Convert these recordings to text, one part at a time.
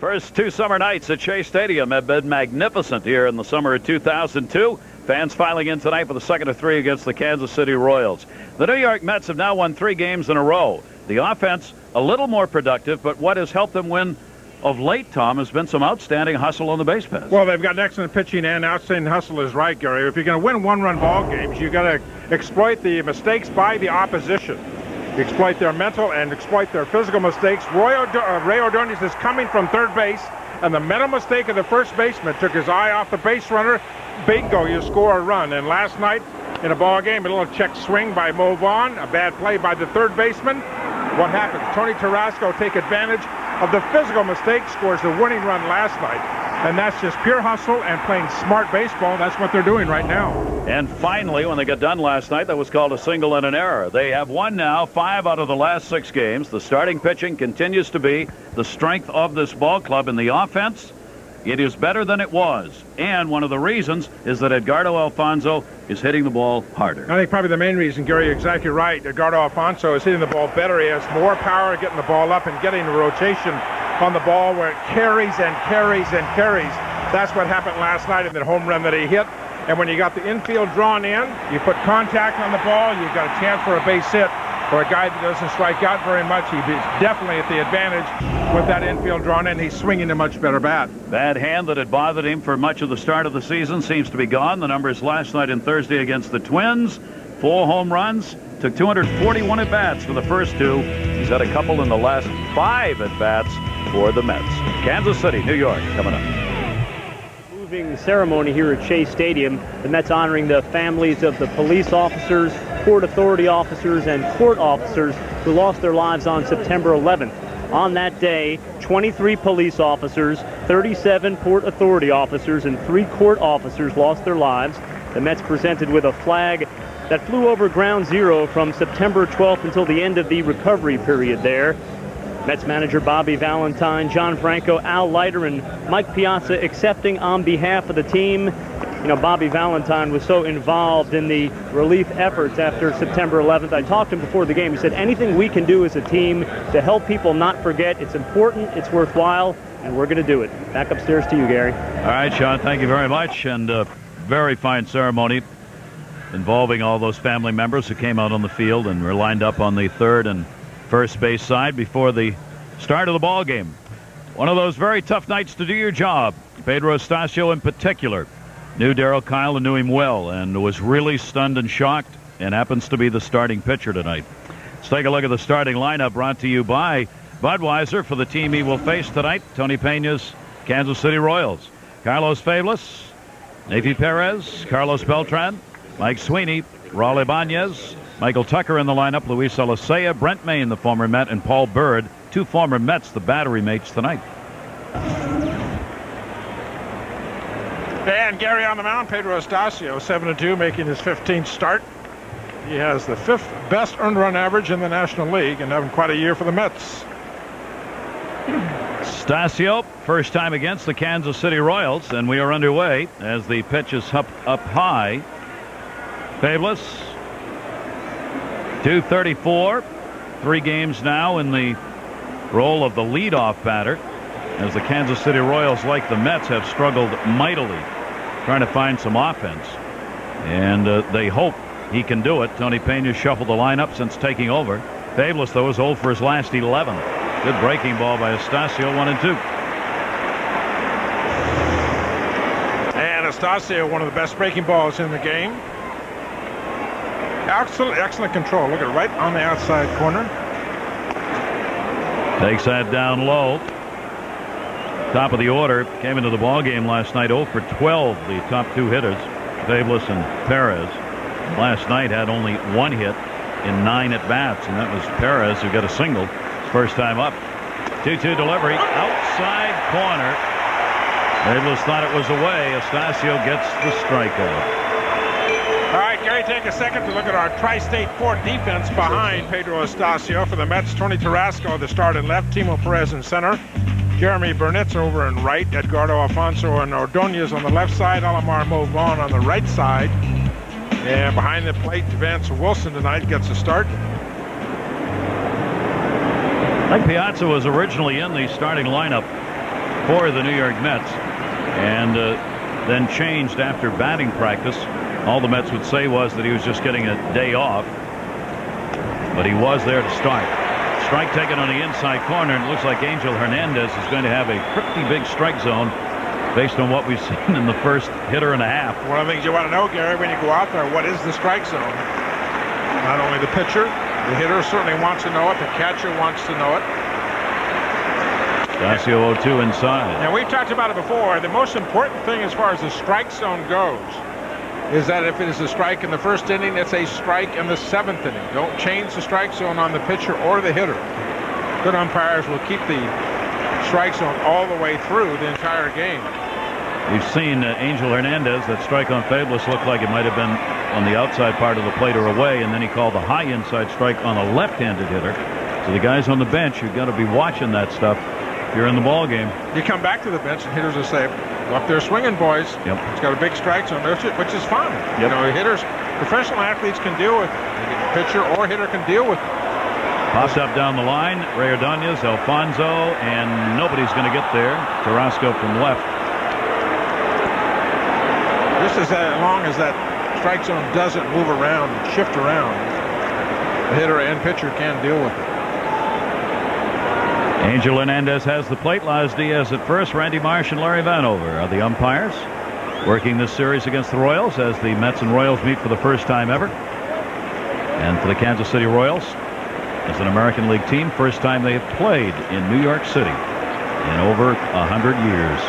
First two summer nights at Shea Stadium have been magnificent here in the summer of 2002. Fans filing in tonight for the second of three against the Kansas City Royals. The New York Mets have now won 3 games in a row. The offense a little more productive, but what has helped them win of late, Tom, has been some outstanding hustle on the base paths. Well, they've got excellent pitching and outstanding hustle is right, Gary. If you're going to win one-run ball games, you got to exploit the mistakes by the opposition. Exploit their mental and exploit their physical mistakes. Ray Ordonez is coming from third base, and the mental mistake of the first baseman took his eye off the base runner. Bingo, you score a run. And last night in a ball game, a little check swing by Mo Vaughn, a bad play by the third baseman. What happens? Tony Tarasco take advantage of the physical mistake, scores the winning run last night. And that's just pure hustle and playing smart baseball. That's what they're doing right now. And finally, when they got done last night, that was called a single and an error. They have won now 5 out of the last 6 games. The starting pitching continues to be the strength of this ball club. In the offense, it is better than it was. And one of the reasons is that Edgardo Alfonso is hitting the ball harder. I think probably the main reason, Gary, you're exactly right. Edgardo Alfonso is hitting the ball better. He has more power getting the ball up and getting the rotation on the ball where it carries and carries and carries. That's what happened last night in the home run that he hit. And when you got the infield drawn in, you put contact on the ball, you've got a chance for a base hit. For a guy that doesn't strike out very much, he's definitely at the advantage with that infield drawn in. He's swinging a much better bat. Bad hand that had bothered him for much of the start of the season seems to be gone. The numbers last night and Thursday against the Twins: 4 home runs, took 241 at-bats for the first 2. He's had a couple in the last 5 at-bats for the Mets. Kansas City, New York, coming up. Moving ceremony here at Shea Stadium. The Mets honoring the families of the police officers, Port Authority officers, and court officers who lost their lives on September 11th. On that day, 23 police officers, 37 Port Authority officers, and 3 court officers lost their lives. The Mets presented with a flag that flew over ground zero from September 12th until the end of the recovery period there. Mets manager Bobby Valentine, John Franco, Al Leiter, and Mike Piazza accepting on behalf of the team. You know, Bobby Valentine was so involved in the relief efforts after September 11th. I talked to him before the game. He said, anything we can do as a team to help people not forget, it's important, it's worthwhile, and we're going to do it. Back upstairs to you, Gary. All right, Sean, thank you very much. And very fine ceremony involving all those family members who came out on the field and were lined up on the third and first base side before the start of the ball game. One of those very tough nights to do your job. Pedro Astacio in particular knew Darryl Kile and knew him well and was really stunned and shocked, and happens to be the starting pitcher tonight. Let's take a look at the starting lineup brought to you by Budweiser for the team he will face tonight, Tony Peña's Kansas City Royals. Carlos Fabulous, Navy Perez, Carlos Beltran, Mike Sweeney, Raul Ibanez, Michael Tucker in the lineup, Luis Alicea, Brent Mayne, the former Met, and Paul Byrd, 2 former Mets, the battery mates tonight. And Gary on the mound, Pedro Astacio, 7-2, making his 15th start. He has the 5th best earned run average in the National League and having quite a year for the Mets. Astacio, first time against the Kansas City Royals, and we are underway as the pitch is up high. Fabulous, 234, 3 games now in the role of the leadoff batter, as the Kansas City Royals, like the Mets, have struggled mightily trying to find some offense, and they hope he can do it. Tony Peña shuffled the lineup since taking over. Fabulous, though, is 0 for his last 11. Good breaking ball by Astacio, 1-2. And Astacio, one of the best breaking balls in the game. Excellent control. Look at it, right on the outside corner. Takes that down low. Top of the order, came into the ball game last night 0 for 12, the top 2 hitters, Fabulous and Perez. Last night had only 1 hit in 9 at-bats, and that was Perez, who got a single his first time up. 2-2 delivery, outside corner. Fabulous thought it was away. Astacio gets the strikeout. All right, Gary, take a second to look at our Tri-State Fort defense behind Pedro Astacio. For the Mets, Tony Tarasco, the start in left, Timo Perez in center, Jeremy Burnitz over in right, Edgardo Alfonso and Ordonez on the left side, Alamar Mo Vaughn on the right side. And behind the plate, Vance Wilson tonight gets a start. Mike Piazza was originally in the starting lineup for the New York Mets, and then changed after batting practice. All the Mets would say was that he was just getting a day off, but he was there to start. Strike taken on the inside corner, and it looks like Angel Hernandez is going to have a pretty big strike zone based on what we've seen in the first hitter and a half. One of the things you want to know, Gary, when you go out there, what is the strike zone? Not only the pitcher, the hitter certainly wants to know it, the catcher wants to know it. Astacio 0-2 inside. Now, we've talked about it before. The most important thing as far as the strike zone goes is that if it is a strike in the first inning, it's a strike in the 7th inning. Don't change the strike zone on the pitcher or the hitter. Good umpires will keep the strike zone all the way through the entire game. We've seen Angel Hernandez, that strike on Fabulous looked like it might have been on the outside part of the plate or away, and then he called the high inside strike on a left-handed hitter. So the guys on the bench, you've got to be watching that stuff if you're in the ball game. You come back to the bench and hitters will say, go up there swinging, boys. Yep. It's got a big strike zone, which is fine. Yep. You know, hitters, professional athletes can deal with it. Pitcher or hitter can deal with it. Pops up down the line. Ray Ordonez, Alfonso, and nobody's going to get there. Carrasco from left. Just as long as that strike zone doesn't move around and shift around, the hitter and pitcher can deal with it. Angel Hernandez has the plate. Laz Diaz at first. Randy Marsh and Larry Vanover are the umpires working this series against the Royals as the Mets and Royals meet for the first time ever. And for the Kansas City Royals, as an American League team, first time they have played in New York City in over 100 years.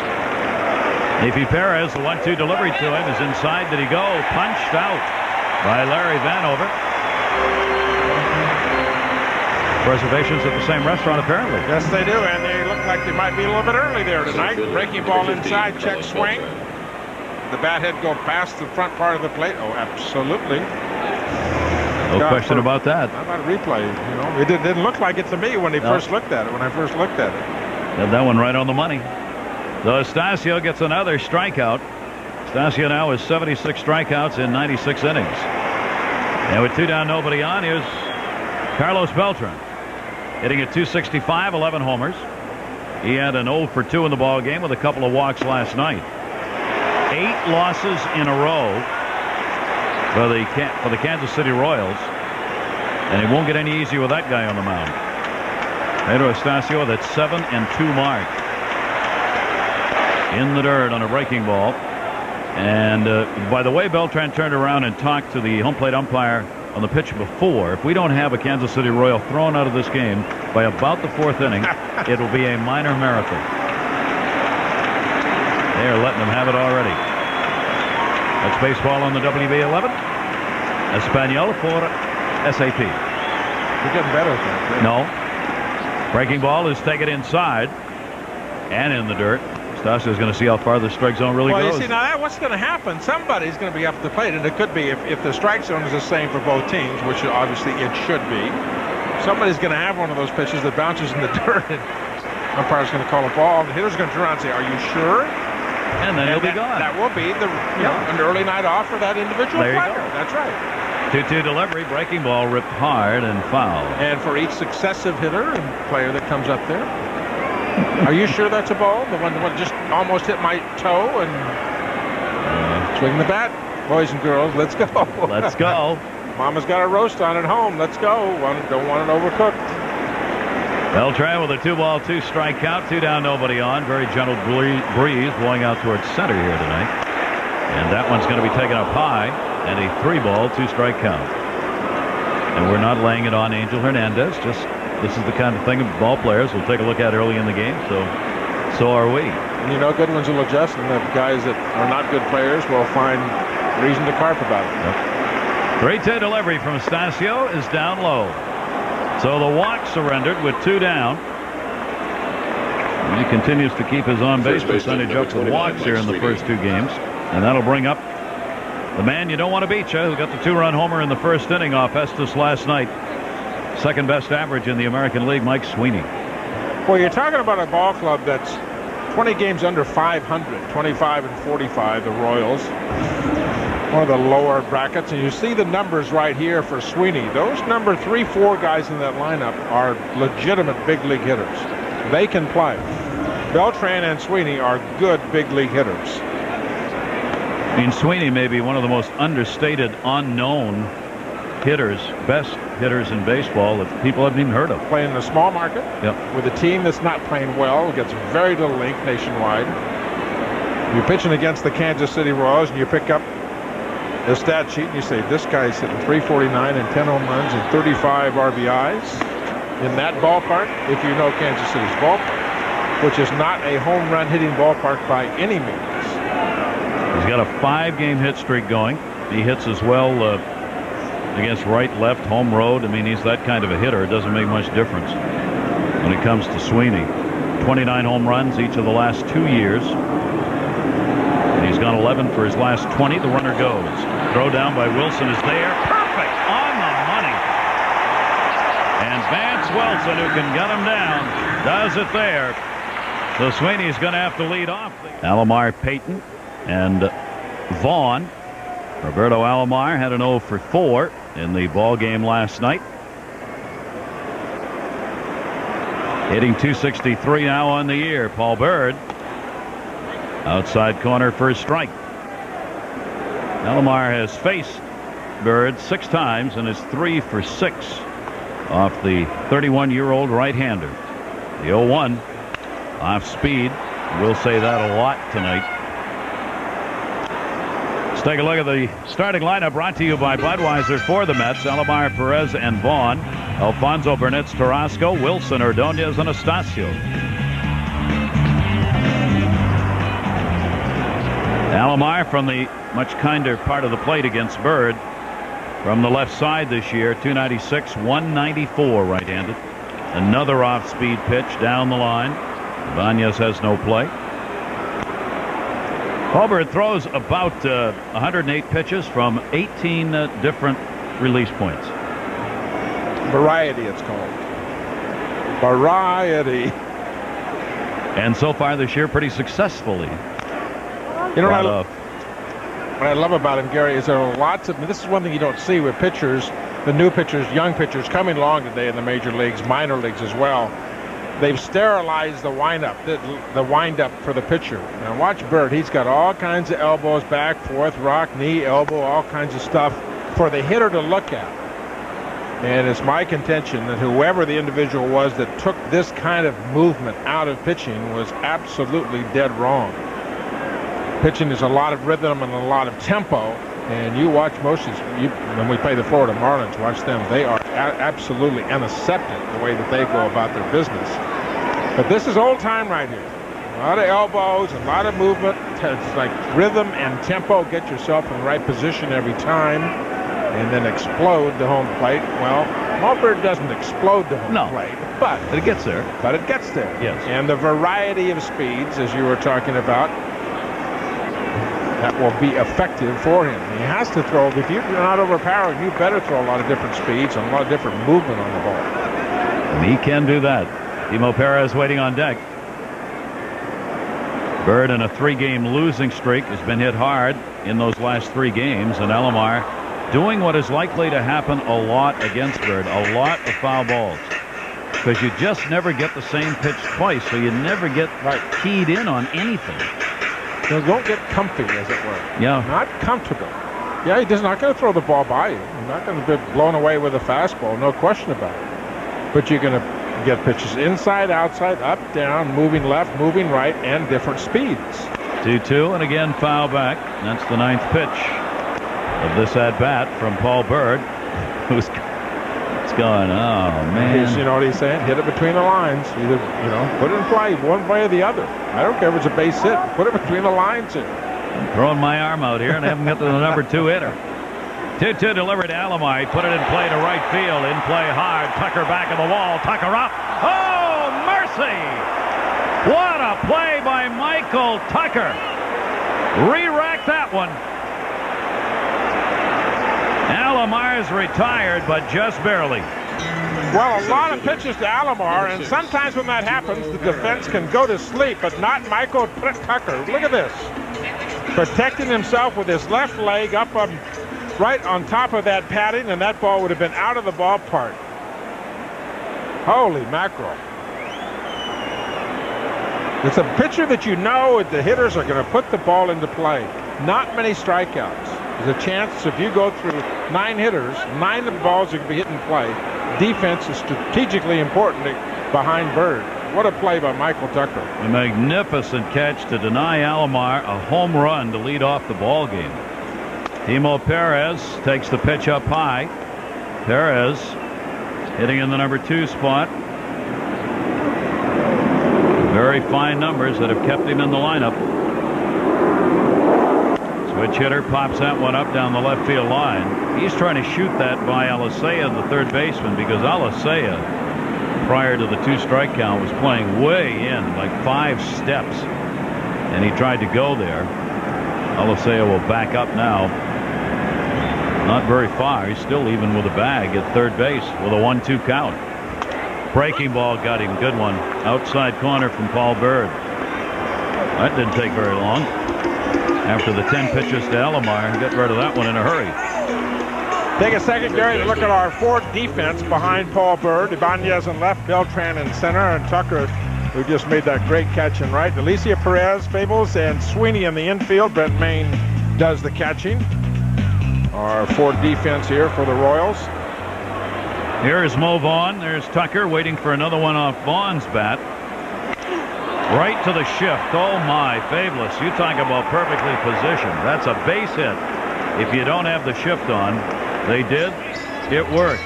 A.P. Perez, the 1-2 delivery to him is inside. Did he go? Punched out by Larry Vanover. Reservations at the same restaurant, apparently. Yes, they do, and they look like they might be a little bit early there tonight. Breaking ball inside, check swing. The bat head go past the front part of the plate. Oh, absolutely. No question about that. How about a replay? You know, it didn't look like it to me when they first looked at it. When I first looked at it. Had that one right on the money. So Astacio gets another strikeout. Astacio now has 76 strikeouts in 96 innings. And with 2 down, nobody on, here's Carlos Beltran. Hitting at .265, 11 homers. He had an 0 for 2 in the ball game with a couple of walks last night. 8 losses in a row for the Kansas City Royals, and it won't get any easier with that guy on the mound. Pedro Astacio, that 7-2 mark in the dirt on a breaking ball. And by the way, Beltran turned around and talked to the home plate umpire on the pitch before. If we don't have a Kansas City Royal thrown out of this game by about the 4th inning, it will be a minor miracle. They are letting them have it already. That's baseball on the WB11. Espanol for SAP. You're getting better at that. No. Breaking ball is taken inside and in the dirt. Astacio is going to see how far the strike zone really goes. Well, you see, now what's going to happen? Somebody's going to be up at the plate, and it could be if the strike zone is the same for both teams, which obviously it should be. Somebody's going to have one of those pitches that bounces in the dirt, and umpire's going to call a ball. The hitter's going to turn around and say, "Are you sure?" And then he'll be gone. That will be an early night off for that individual player. That's right. 2-2 delivery, breaking ball ripped hard and foul. And for each successive hitter and player that comes up there, are you sure that's a ball? The one just almost hit my toe and swing the bat. Boys and girls, let's go. Let's go. Mama's got a roast on at home. Let's go. Don't want it overcooked. Beltran with a 2-ball, 2-strike count. 2 down, nobody on. Very gentle breeze blowing out towards center here tonight. And that one's going to be taken up high. And a 3-ball, 2-strike count. And we're not laying it on Angel Hernandez. Just this is the kind of thing ball players will take a look at early in the game. So are we. And you know, good ones will adjust, and the guys that are not good players will find reason to carp about it. Yep. 3-2 delivery from Astacio is down low. So the walk surrendered with 2 down. And he continues to keep his on-base percentage up to the walks here in the first 2 games. And that'll bring up the man you don't want to beat you, who got the 2-run homer in the first inning off Estes last night. Second best average in the American League, Mike Sweeney. Well, you're talking about a ball club that's 20 games under 500, 25-45, the Royals. One of the lower brackets, and you see the numbers right here for Sweeney. Those number 3-4 guys in that lineup are legitimate big league hitters. They can play. Beltran and Sweeney are good big league hitters. I mean, Sweeney may be one of the most understated, unknown hitters, best hitters in baseball that people haven't even heard of. Playing in a small market with a team that's not playing well, gets very little link nationwide. You're pitching against the Kansas City Royals and you pick up the stat sheet and you say, this guy's hitting 349 and 10 home runs and 35 RBIs in that ballpark, if you know Kansas City's ballpark, which is not a home run hitting ballpark by any means. He's got a 5-game hit streak going. He hits as well against right, left, home, road. I mean, he's that kind of a hitter. It doesn't make much difference when it comes to Sweeney. 29 home runs each of the last 2 years. And he's gone 11 for his last 20. The runner goes. Throw down by Wilson is there. Perfect on the money. And Vance Wilson, who can get him down, does it there. So Sweeney's going to have to lead off. Alomar, Payton, and Vaughn. Roberto Alomar had an 0 for 4 in the ball game last night. Hitting .263 now on the year. Paul Byrd, outside corner for a strike. Alomar has faced Byrd 6 times and is 3 for 6 off the 31-year-old right-hander. The 0-1 off speed. We'll say that a lot tonight. Let's take a look at the starting lineup, brought to you by Budweiser for the Mets. Alomar, Perez, and Vaughn. Alfonso, Burnitz, Tarasco, Wilson, Ordonez, and Astacio. Alomar from the much kinder part of the plate against Byrd. From the left side this year, 296, 194 right-handed. Another off-speed pitch down the line. Ibanez has no play. Paul Byrd throws about 108 pitches from 18 different release points. Variety, it's called. Variety. And so far this year, pretty successfully. You know what I love about him, Gary, is there are lots of, this is one thing you don't see with pitchers, the new pitchers, young pitchers coming along today in the major leagues, minor leagues as well. They've sterilized the wind-up for the pitcher. Now watch Byrd. He's got all kinds of elbows, back, forth, rock, knee, elbow, all kinds of stuff for the hitter to look at. And it's my contention that whoever the individual was that took this kind of movement out of pitching was absolutely dead wrong. Pitching is a lot of rhythm and a lot of tempo. And you watch most of these, when we play the Florida Marlins, watch them. They are absolutely antiseptic the way that they go about their business. But this is old time right here. A lot of elbows, a lot of movement. It's like rhythm and tempo. Get yourself in the right position every time, and then explode the home plate. Well, Byrd doesn't explode the home plate, but it gets there. But it gets there. Yes. And the variety of speeds, as you were talking about, that will be effective for him. He has to throw. If you're not overpowering, you better throw a lot of different speeds and a lot of different movement on the ball. And he can do that. Timo Perez waiting on deck. Byrd in a 3-game losing streak has been hit hard in those last 3 games, and Alomar doing what is likely to happen a lot against Byrd, a lot of foul balls. Because you just never get the same pitch twice, so you never get keyed in on anything. So don't get comfy, as it were. Yeah. Not comfortable. Yeah, he's not going to throw the ball by you. He's not going to be blown away with a fastball, no question about it. But you're going to get pitches inside, outside, up, down, moving left, moving right, and different speeds. 2-2, and again foul back. That's the 9th pitch of this at-bat from Paul Byrd, who's going, oh, man. You know what he's saying? Hit it between the lines. Either, put it in play one way or the other. I don't care if it's a base hit. Put it between the lines here. I'm throwing my arm out here, and I haven't got to the number 2 hitter. 2-2 delivered to Alomar. He put it in play to right field. In play hard. Tucker back of the wall. Tucker up. Oh, mercy! What a play by Michael Tucker. Re-racked that one. Alomar's retired, but just barely. Well, a lot of pitches to Alomar, and sometimes when that happens, the defense can go to sleep, but not Michael Tucker. Look at this. Protecting himself with his left leg up right on top of that padding, and that ball would have been out of the ballpark. Holy mackerel. It's a pitcher that you know the hitters are going to put the ball into play. Not many strikeouts. There's a chance if you go through 9 hitters, 9 of the balls are going to be hit in play. Defense is strategically important behind Byrd. What a play by Michael Tucker. A magnificent catch to deny Alomar a home run to lead off the ball game. Timo Perez takes the pitch up high. Perez hitting in the number 2 spot. Very fine numbers that have kept him in the lineup. Switch hitter pops that one up down the left field line. He's trying to shoot that by Astacio, the third baseman, because Astacio, prior to the 2 strike count, was playing way in, like 5 steps, and he tried to go there. Astacio will back up now. Not very far. He's still even with a bag at third base with a 1-2 count. Breaking ball got him. Good one. Outside corner from Paul Byrd. That didn't take very long. After the 10 pitches to Alomar, get rid of that one in a hurry. Take a second, Gary, to look at our Ford defense behind Paul Byrd. Ibanez in left, Beltran in center, and Tucker, who just made that great catch in right. Alicia Perez, Fables, and Sweeney in the infield. Brent Main does the catching. Our Ford defense here for the Royals. Here is Mo Vaughn. There's Tucker waiting for another one off Vaughn's bat. Right to the shift. Oh my, Fables. You talk about perfectly positioned. That's a base hit. If you don't have the shift on, they did. It worked.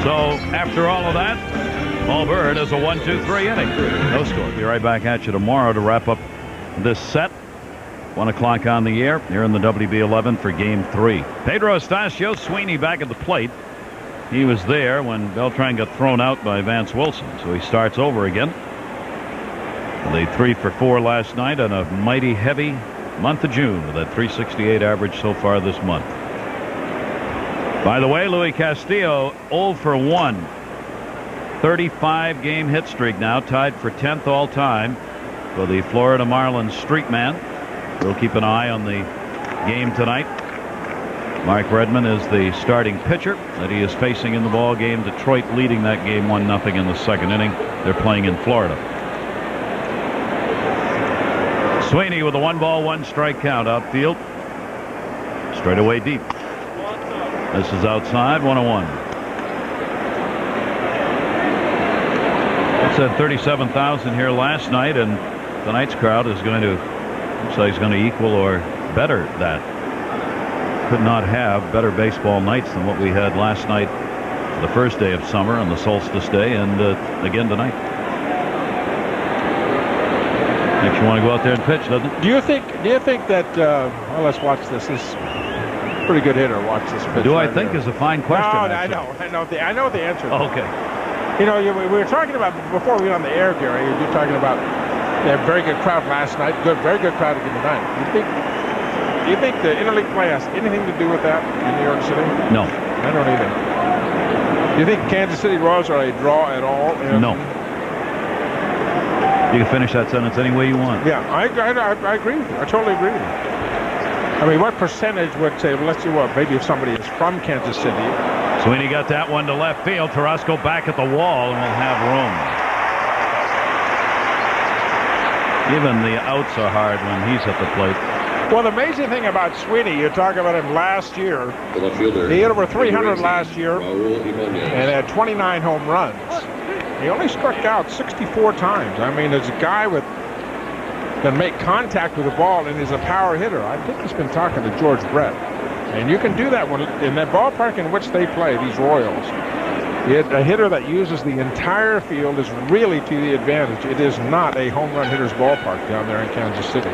So after all of that, Paul Byrd has a 1-2-3 inning. No score. Be right back at you tomorrow to wrap up this set. 1 o'clock on the air here in the WB11 for Game 3. Pedro Astacio, Sweeney back at the plate. He was there when Beltran got thrown out by Vance Wilson, so he starts over again. They 3 for 4 last night on a mighty heavy month of June with that 368 average so far this month. By the way, Luis Castillo 0 for 1. 35 game hit streak now, tied for 10th all time for the Florida Marlins streak man. We'll keep an eye on the game tonight. Mark Redmond is the starting pitcher that he is facing in the ball game. Detroit leading that game 1-0 in the second inning. They're playing in Florida. Sweeney with a 1-1 count outfield. Straight away deep. This is outside, 1-1. It said 37,000 here last night, and tonight's crowd is going to, looks like it's going to equal or better that. Could not have better baseball nights than what we had last night, the first day of summer on the solstice day, and again tonight. Makes you want to go out there and pitch, doesn't it? Do you think that? Well, let's watch this. This is a pretty good hitter. Watch this pitch. Do I think is a fine question. No, I know the answer. Okay. You know, we were talking about before we went on the air, Gary. You're talking about they had a very good crowd last night. Very good crowd again tonight. Do you think the interleague play has anything to do with that in New York City? No. I don't either. Do you think Kansas City Royals are a draw at all? No. You can finish that sentence any way you want. Yeah, I agree with you. I totally agree with you. I mean, what percentage would say, well, let's see what, maybe if somebody is from Kansas City. Sweeney got that one to left field. Tarasco back at the wall and will have room. Even the outs are hard when he's at the plate. Well, the amazing thing about Sweeney, you talk about him last year. He hit over 300 last year and had 29 home runs. He only struck out 64 times. I mean, there's a guy with can make contact with the ball and is a power hitter. I think he's been talking to George Brett. And you can do that when in that ballpark in which they play, these Royals. A hitter that uses the entire field is really to the advantage. It is not a home run hitter's ballpark down there in Kansas City.